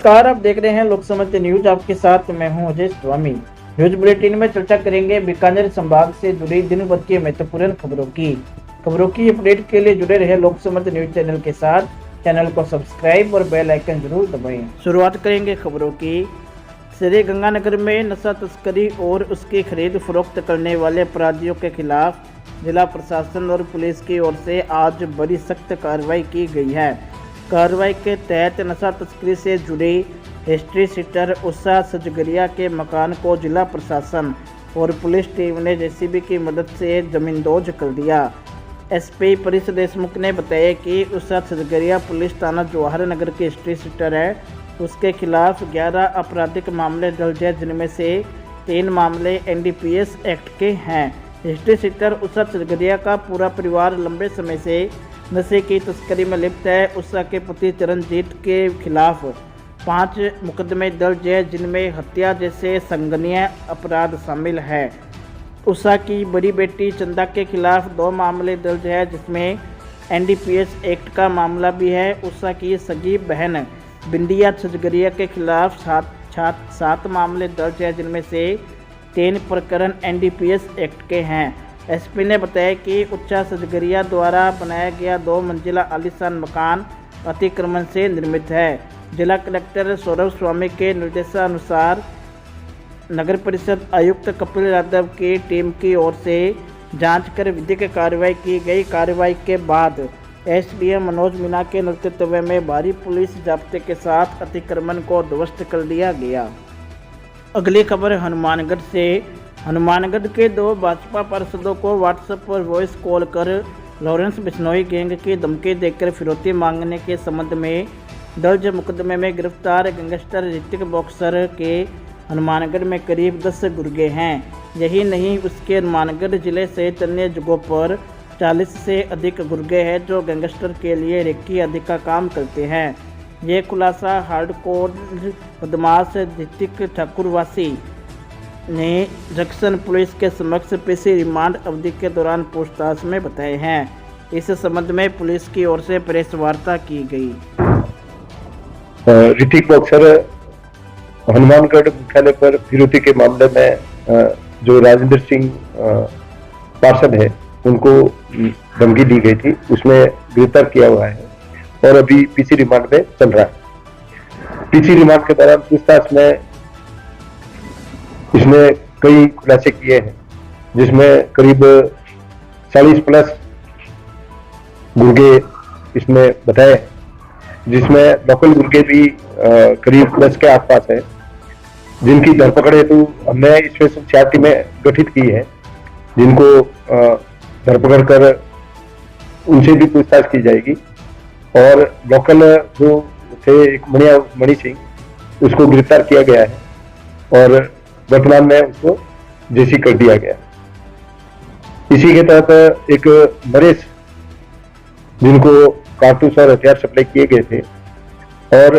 नमस्कार, आप देख रहे हैं लोक समझते न्यूज। आपके साथ मैं हूं अजय स्वामी। न्यूज बुलेटिन में चर्चा करेंगे बीकानेर संभाग से जुड़ी दिन भर की महत्वपूर्ण खबरों की अपडेट के लिए जुड़े रहे लोक समझते न्यूज चैनल के साथ। चैनल को सब्सक्राइब और बेल आइकन जरूर दबाएं। शुरुआत करेंगे खबरों की। श्रीगंगानगर में नशा तस्करी और उसकी खरीद फरोख्त करने वाले अपराधियों के खिलाफ जिला प्रशासन और पुलिस की ओर से आज बड़ी सख्त कार्रवाई की गई है। कार्रवाई के तहत नशा तस्करी से जुड़ी हिस्ट्री सीटर उषा सजगरिया के मकान को जिला प्रशासन और पुलिस टीम ने जेसीबी की मदद से जमींदोज कर दिया। एसपी परेश देशमुख ने बताया कि उषा सजगरिया पुलिस थाना जवाहर नगर की हिस्ट्री सीटर है। उसके खिलाफ 11 आपराधिक मामले दर्ज है, जिनमें से 3 मामले एनडीपीएस एक्ट के हैं। हिस्ट्री सीटर उषा सजगरिया का पूरा परिवार लंबे समय से नशे की तस्करी में लिप्त है। उषा के पति चरणजीत के खिलाफ 5 मुकदमे दर्ज है, जिनमें हत्या जैसे संगीन अपराध शामिल है। उषा की बड़ी बेटी चंदा के खिलाफ 2 मामले दर्ज है, जिसमें एनडीपीएस एक्ट का मामला भी है। उषा की सगी बहन बिंदिया सजगरिया के खिलाफ 7 मामले दर्ज है, जिनमें से 3 प्रकरण एनडीपीएस एक्ट के हैं। एसपी ने बताया कि उषा सजगरिया द्वारा बनाया गया 2 मंजिला आलीशान मकान अतिक्रमण से निर्मित है। जिला कलेक्टर सौरभ स्वामी के निर्देशानुसार नगर परिषद आयुक्त कपिल यादव की टीम की ओर से जांच कर विधिक कार्रवाई की गई। कार्रवाई के बाद एसडीएम मनोज मीना के नेतृत्व में भारी पुलिस जाब्ते के साथ अतिक्रमण को ध्वस्त कर दिया गया। अगली खबर हनुमानगढ़ से। हनुमानगढ़ के 2 भाजपा पार्षदों को व्हाट्सएप पर वॉइस कॉल कर लॉरेंस बिश्नोई गैंग की धमकी देकर फिरौती मांगने के संबंध में दर्ज मुकदमे में गिरफ्तार गैंगस्टर ऋतिक बॉक्सर के हनुमानगढ़ में करीब 10 गुर्गे हैं। यही नहीं, उसके हनुमानगढ़ जिले सहित अन्य जगहों पर 40 से अधिक गुर्गे हैं जो गैंगस्टर के लिए रेकी आदि का काम करते हैं। ये खुलासा हार्डकोर बदमाश ऋतिक ठाकुरवासी ने जंक्शन पुलिस के समक्ष पीसी रिमांड अवधि के दौरान पूछताछ में बताए हैं। इस संबंध में पुलिस की ओर से प्रेस वार्ता की गई। ऋतिक बॉक्सर हनुमानगढ़ मुख्यालय पर फिरौती के मामले में जो राजेंद्र सिंह पार्षद है उनको धमकी दी गई थी, उसमें गिरफ्तार किया हुआ है और अभी पीसी रिमांड में चल रहा है। पीसी रिमांड के दौरान पूछताछ में इसने कई खुलासे किए हैं, जिसमें करीब 40 प्लस गुर्गे इसने बताए, जिसमें लोकल गुर्गे भी करीब 10 के आसपास है, जिनकी धरपकड़ हेतु हमने स्पेशल चार टीमें गठित की है, जिनको धरपकड़ कर उनसे भी पूछताछ की जाएगी। और लोकल जो थे एक मणि सिंह, उसको गिरफ्तार किया गया है और वर्तमान में उसको जेसी कर दिया गया। इसी के तहत एक नरेश, जिनको कारतूस और हथियार सप्लाई किए गए थे और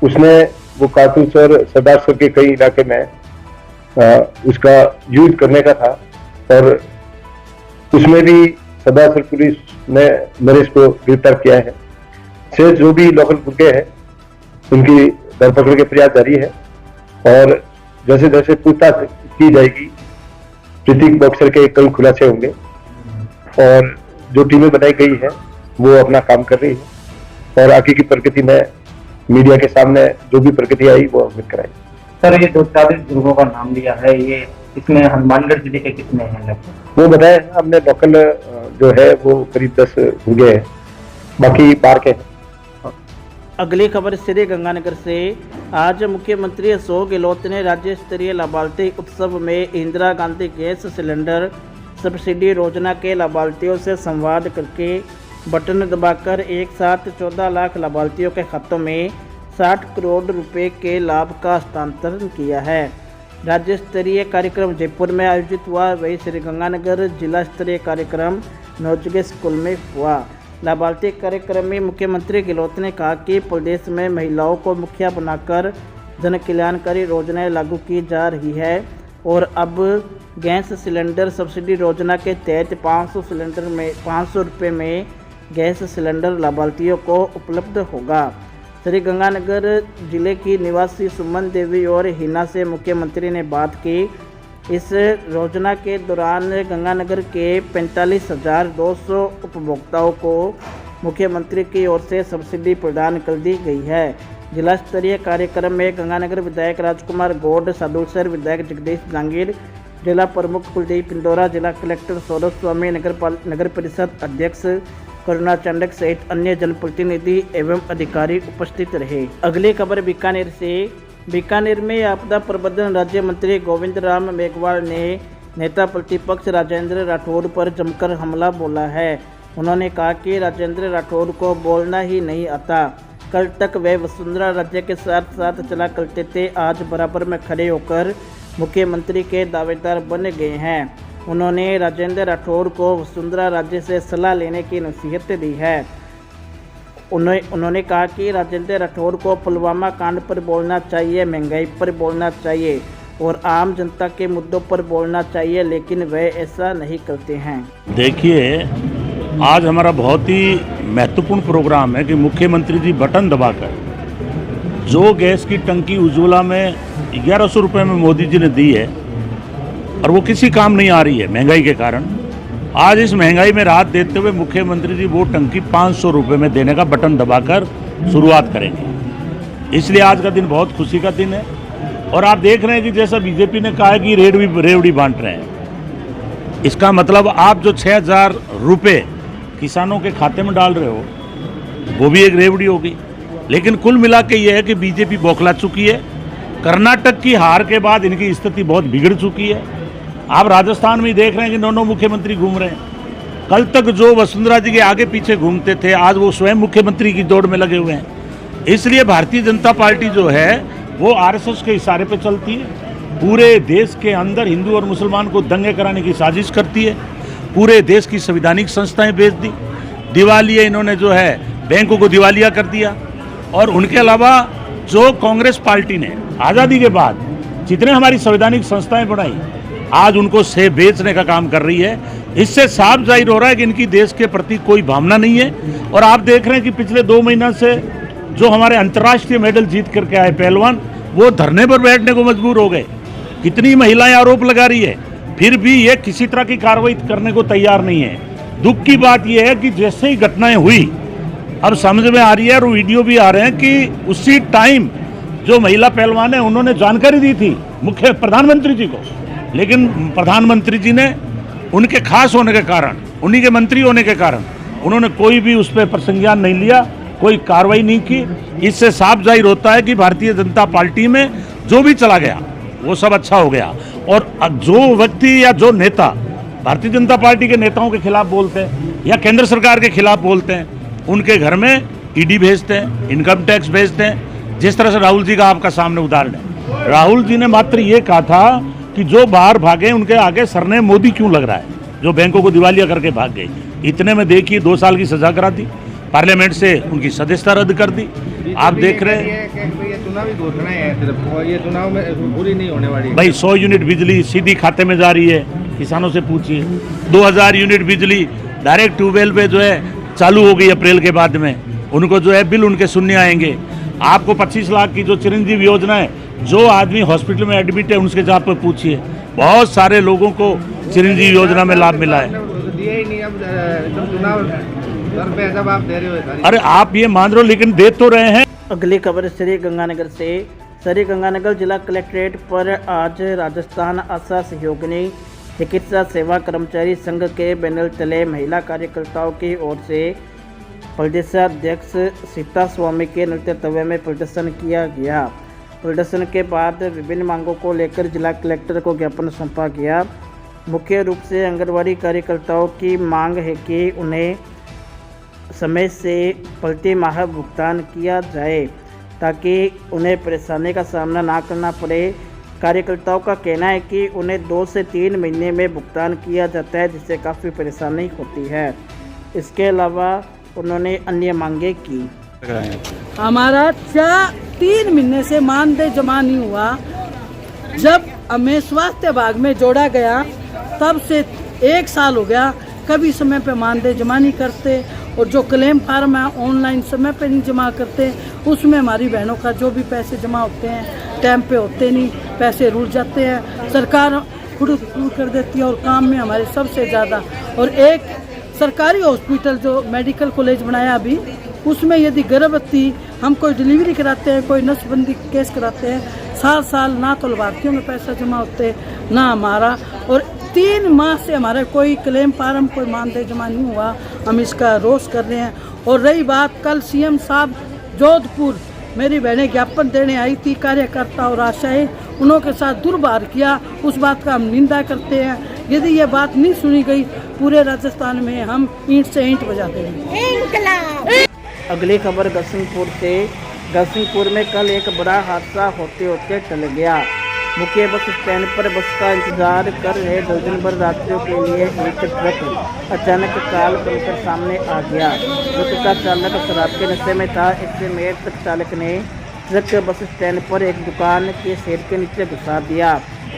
उसने वो कारतूस और सरदारसर के कई इलाके में उसका यूज करने का था और उसमें भी सरदारसर पुलिस ने नरेश को गिरफ्तार किया है। शेष जो भी लोकल गुर्गे हैं उनकी धरपकड़ के प्रयास जारी है और जैसे जैसे पूछताछ की जाएगी ऋतिक बॉक्सर के कई खुलासे होंगे और जो टीमें बनाई गई है वो अपना काम कर रही है और आगे की प्रगति में मीडिया के सामने जो भी प्रगति आई वो अवगत कराई। सर, ये 40 गुर्गों का नाम लिया है, ये इसमें हनुमानगढ़ जिले के कितने हैं लगभग? वो बताया हमने, लोकल जो है वो करीब 10 गुर्गे हैं, बाकी बाहर के हैं। अगली खबर श्रीगंगानगर से। आज मुख्यमंत्री अशोक गहलोत ने राज्य स्तरीय लाभार्थी उत्सव में Indira Gandhi gas cylinder subsidy योजना के लाभार्थियों से संवाद करके बटन दबाकर एक साथ 14 लाख लाभार्थियों के खातों में 60 करोड़ रुपए के लाभ का हस्तांतरण किया है। राज्य स्तरीय कार्यक्रम जयपुर में आयोजित हुआ, वही श्रीगंगानगर जिला स्तरीय कार्यक्रम नौजगे स्कूल में हुआ। लाभार्थी कार्यक्रम में मुख्यमंत्री गहलोत ने कहा कि प्रदेश में महिलाओं को मुखिया बनाकर जन कल्याणकारी योजनाएं लागू की जा रही है और अब गैस सिलेंडर सब्सिडी योजना के तहत 500 रुपये में गैस सिलेंडर लाभार्थियों को उपलब्ध होगा। श्रीगंगानगर जिले की निवासी सुमन देवी और हिना से मुख्यमंत्री ने बात की। इस योजना के दौरान गंगानगर के 45,200 उपभोक्ताओं को मुख्यमंत्री की ओर से सब्सिडी प्रदान कर दी गई है। जिला स्तरीय कार्यक्रम में गंगानगर विधायक राजकुमार गौड़, सादुलसर विधायक जगदीश जहांगीर, जिला प्रमुख कुलदीप पिंडोरा, जिला कलेक्टर सौरभ स्वामी, नगर परिषद अध्यक्ष करुणा चांडक सहित अन्य जनप्रतिनिधि एवं अधिकारी उपस्थित रहे। अगली खबर बीकानेर से। बीकानेर में आपदा प्रबंधन राज्य मंत्री गोविंद राम मेघवाल ने नेता प्रतिपक्ष राजेंद्र राठौड़ पर जमकर हमला बोला है। उन्होंने कहा कि राजेंद्र राठौड़ को बोलना ही नहीं आता। कल तक वे वसुंधरा राज्य के साथ साथ चला करते थे, आज बराबर में खड़े होकर मुख्यमंत्री के दावेदार बन गए हैं। उन्होंने राजेंद्र राठौड़ को वसुंधरा राज्य से सलाह लेने की नसीहत दी है। उन्होंने कहा कि राजेंद्र राठौड़ को पुलवामा कांड पर बोलना चाहिए, महंगाई पर बोलना चाहिए और आम जनता के मुद्दों पर बोलना चाहिए, लेकिन वे ऐसा नहीं करते हैं। देखिए, आज हमारा बहुत ही महत्वपूर्ण प्रोग्राम है कि मुख्यमंत्री जी बटन दबाकर जो गैस की टंकी उज्ज्वला में 1100 रुपये में मोदी जी ने दी है और वो किसी काम नहीं आ रही है महंगाई के कारण, आज इस महंगाई में राहत देते हुए मुख्यमंत्री जी वो टंकी 500 रुपये में देने का बटन दबाकर शुरुआत करेंगे। इसलिए आज का दिन बहुत खुशी का दिन है। और आप देख रहे हैं कि जैसा बीजेपी ने कहा है कि रेवड़ी बांट रहे हैं, इसका मतलब आप जो 6,000 रुपये किसानों के खाते में डाल रहे हो वो भी एक रेवड़ी होगी। लेकिन कुल मिला के ये है कि बीजेपी बौखला चुकी है। कर्नाटक की हार के बाद इनकी स्थिति बहुत बिगड़ चुकी है। आप राजस्थान में देख रहे हैं कि दोनों मुख्यमंत्री घूम रहे हैं। कल तक जो वसुंधरा जी के आगे पीछे घूमते थे, आज वो स्वयं मुख्यमंत्री की दौड़ में लगे हुए हैं। इसलिए भारतीय जनता पार्टी जो है वो आरएसएस के इशारे पे चलती है। पूरे देश के अंदर हिंदू और मुसलमान को दंगे कराने की साजिश करती है। पूरे देश की संवैधानिक संस्थाएं बेच दी। दिवालिया इन्होंने जो है बैंकों को दिवालिया कर दिया। और उनके अलावा जो कांग्रेस पार्टी ने आज़ादी के बाद जितने हमारी संवैधानिक संस्थाएं बनाई, आज उनको से बेचने का काम कर रही है। इससे साफ जाहिर हो रहा है कि इनकी देश के प्रति कोई भावना नहीं है। और आप देख रहे हैं कि पिछले 2 महीना से जो हमारे अंतर्राष्ट्रीय मेडल जीत करके आए पहलवान, वो धरने पर बैठने को मजबूर हो गए। कितनी महिलाएं आरोप लगा रही है, फिर भी ये किसी तरह की कार्रवाई करने को तैयार नहीं है। दुख की बात यह है कि जैसे ही घटनाएं हुई, अब समझ में आ रही है और वीडियो भी आ रहे हैं कि उसी टाइम जो महिला पहलवान है उन्होंने जानकारी दी थी मुख्य प्रधानमंत्री जी को, लेकिन प्रधानमंत्री जी ने उनके खास होने के कारण, उन्हीं के मंत्री होने के कारण उन्होंने कोई भी उस पर प्रसंज्ञान नहीं लिया, कोई कार्रवाई नहीं की। इससे साफ जाहिर होता है कि भारतीय जनता पार्टी में जो भी चला गया वो सब अच्छा हो गया। और जो व्यक्ति या जो नेता भारतीय जनता पार्टी के नेताओं के खिलाफ बोलते हैं या केंद्र सरकार के खिलाफ बोलते हैं, उनके घर में ईडी भेजते हैं, इनकम टैक्स भेजते हैं। जिस तरह से राहुल जी का आपका सामने उदाहरण है। राहुल जी ने मात्र ये कहा था कि जो बाहर भागे उनके आगे सरनेम मोदी क्यों लग रहा है, जो बैंकों को दिवालिया करके भाग गए। इतने में देखिए 2 साल की सजा करा दी, पार्लियामेंट से उनकी सदस्यता रद्द कर दी। आप देख रहे हैं चुनावी घोषणा है, सिर्फ ये चुनाव में पूरी नहीं होने वाली। भाई 100 यूनिट बिजली सीधी खाते में जा रही है, किसानों से पूछिए। 2000 यूनिट बिजली डायरेक्ट ट्यूबवेल पे जो है चालू हो गई अप्रैल के बाद में, उनको जो है बिल उनके शून्य आएंगे। आपको 25 लाख की जो चिरंजीवी योजना है, जो आदमी हॉस्पिटल में एडमिट है उनके जहाँ पर पूछिए, बहुत सारे लोगों को चिरंजीवी योजना में लाभ मिला है। अरे आप ये मान रहे हो, लेकिन दे तो रहे हैं। अगली खबर श्रीगंगानगर से। श्रीगंगानगर जिला कलेक्ट्रेट पर आज राजस्थान आशा सहयोगिनी चिकित्सा सेवा कर्मचारी संघ के बैनर तले महिला कार्यकर्ताओं की ओर से प्रदेशाध्यक्ष सीता स्वामी के नेतृत्व में प्रदर्शन किया गया। प्रदर्शन के बाद विभिन्न मांगों को लेकर जिला कलेक्टर को ज्ञापन सौंपा गया। मुख्य रूप से आंगनबाड़ी कार्यकर्ताओं की मांग है कि उन्हें समय से प्रति माह भुगतान किया जाए ताकि उन्हें परेशानी का सामना ना करना पड़े। कार्यकर्ताओं का कहना है कि उन्हें 2 से 3 महीने में भुगतान किया जाता है, जिससे काफ़ी परेशानी होती है। इसके अलावा उन्होंने अन्य मांगे की। हमारा 3 महीने से मानदेय जमा नहीं हुआ। जब हमें स्वास्थ्य विभाग में जोड़ा गया तब से 1 साल हो गया, कभी समय पे मानदेय जमा नहीं करते और जो क्लेम फार्म है ऑनलाइन समय पे नहीं जमा करते, उसमें हमारी बहनों का जो भी पैसे जमा होते हैं टाइम पे होते नहीं, पैसे रुल जाते हैं, सरकार खुद कर देती है और काम में हमारे सबसे ज़्यादा। और एक सरकारी हॉस्पिटल जो मेडिकल कॉलेज बनाया अभी, उसमें यदि गर्भवती हम कोई डिलीवरी कराते हैं, कोई नसबंदी केस कराते हैं, साल साल ना तो लाभार्थियों में पैसा जमा होते ना हमारा, और 3 माह से हमारा कोई क्लेम फार्म कोई मानदेय जमा नहीं हुआ। हम इसका रोष कर रहे हैं। और रही बात, कल सीएम साहब जोधपुर मेरी बहनें ज्ञापन देने आई थी, कार्यकर्ता और आशाएं उनके साथ दुर्व्यवहार किया, उस बात का हम निंदा करते हैं। यदि ये बात नहीं सुनी गई, पूरे राजस्थान में हम ईंट से ईंट बजा देंगे। अगली खबर गसिंगपुर से। गसिंगपुर में कल एक बड़ा हादसा होते होते टल गया। मुख्य बस स्टैंड पर बस का इंतजार कर रहे दर्जन भर यात्रियों के लिए एक ट्रक अचानक काल बनकर सामने आ गया। ट्रक का चालक शराब के नशे में था। इससे में ट्रक चालक ने ट्रक बस स्टैंड पर एक दुकान के शेड के नीचे घुसा दिया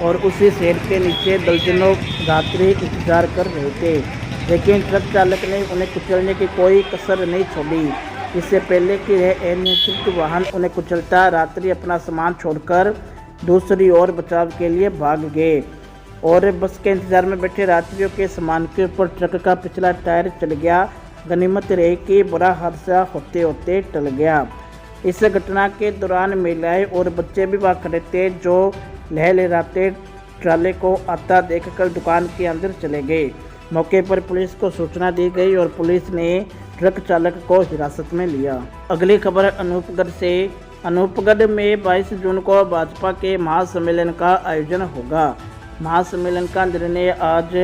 और उसी शेड के नीचे दर्जनों यात्री इंतजार कर रहे थे, लेकिन ट्रक चालक ने उन्हें कुचलने की कोई कसर नहीं छोड़ी। इससे पहले कि यह अनियंत्रित वाहन उन्हें कुचलता, यात्री अपना सामान छोड़कर दूसरी ओर बचाव के लिए भाग गए और बस के इंतजार में बैठे यात्रियों के सामान के ऊपर ट्रक का पिछला टायर चल गया। गनीमत रही कि बड़ा हादसा होते होते टल गया। इस घटना के दौरान महिलाएं और बच्चे भी वहाँ खड़े थे, जो लहलहाते ट्राले को आता देखकर दुकान के अंदर चले गए। मौके पर पुलिस को सूचना दी गई और पुलिस ने ट्रक चालक को हिरासत में लिया। अगली खबर अनूपगढ़ से। अनूपगढ़ में 22 जून को भाजपा के महासम्मेलन का आयोजन होगा। महासम्मेलन का निर्णय आज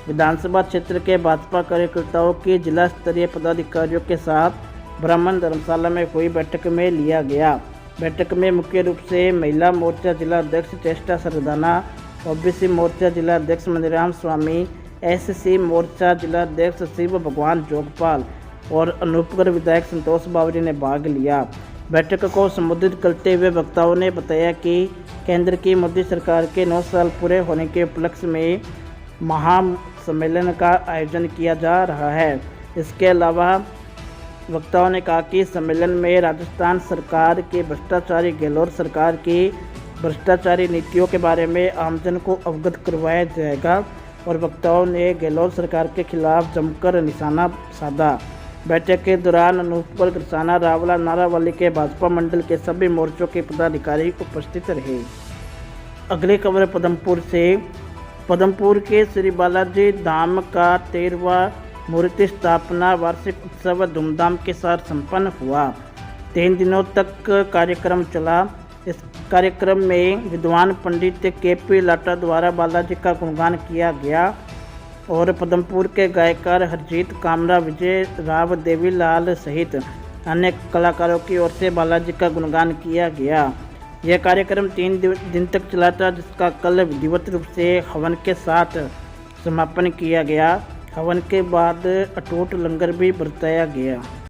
विधानसभा क्षेत्र के भाजपा कार्यकर्ताओं की जिला स्तरीय पदाधिकारियों के साथ ब्राह्मण धर्मशाला में हुई बैठक में लिया गया। बैठक में मुख्य रूप से महिला मोर्चा जिला अध्यक्ष चेष्टा सरदाना, ओबीसी मोर्चा जिला अध्यक्ष मनीराम स्वामी, एससी मोर्चा जिला अध्यक्ष शिव भगवान जोगपाल और अनूपगढ़ विधायक संतोष बावरी ने भाग लिया। बैठक को संबोधित करते हुए वक्ताओं ने बताया कि केंद्र की मोदी सरकार के 9 साल पूरे होने के उपलक्ष्य में महासम्मेलन का आयोजन किया जा रहा है। इसके अलावा वक्ताओं ने कहा कि सम्मेलन में राजस्थान सरकार के भ्रष्टाचारी गहलोत सरकार की भ्रष्टाचारी नीतियों के बारे में आमजन को अवगत करवाया जाएगा और वक्ताओं ने गहलोत सरकार के खिलाफ जमकर निशाना साधा। बैठक के दौरान अनूपगढ़, गरसाना, रावला, नारावली के भाजपा मंडल के सभी मोर्चों के पदाधिकारी उपस्थित रहे। अगली खबर पदमपुर से। पदमपुर के श्री बालाजी धाम का 13वां मूर्ति स्थापना वार्षिक उत्सव धूमधाम के साथ संपन्न हुआ। 3 दिनों तक कार्यक्रम चला। इस कार्यक्रम में विद्वान पंडित केपी लाटा द्वारा बालाजी का गुणगान किया गया और पदमपुर के गायकार हरजीत कामरा, विजय राव, देवीलाल सहित अन्य कलाकारों की ओर से बालाजी का गुणगान किया गया। यह कार्यक्रम 3 दिन तक चला था, जिसका कल विधिवत रूप से हवन के साथ समापन किया गया। हवन के बाद अटूट लंगर भी बरताया गया।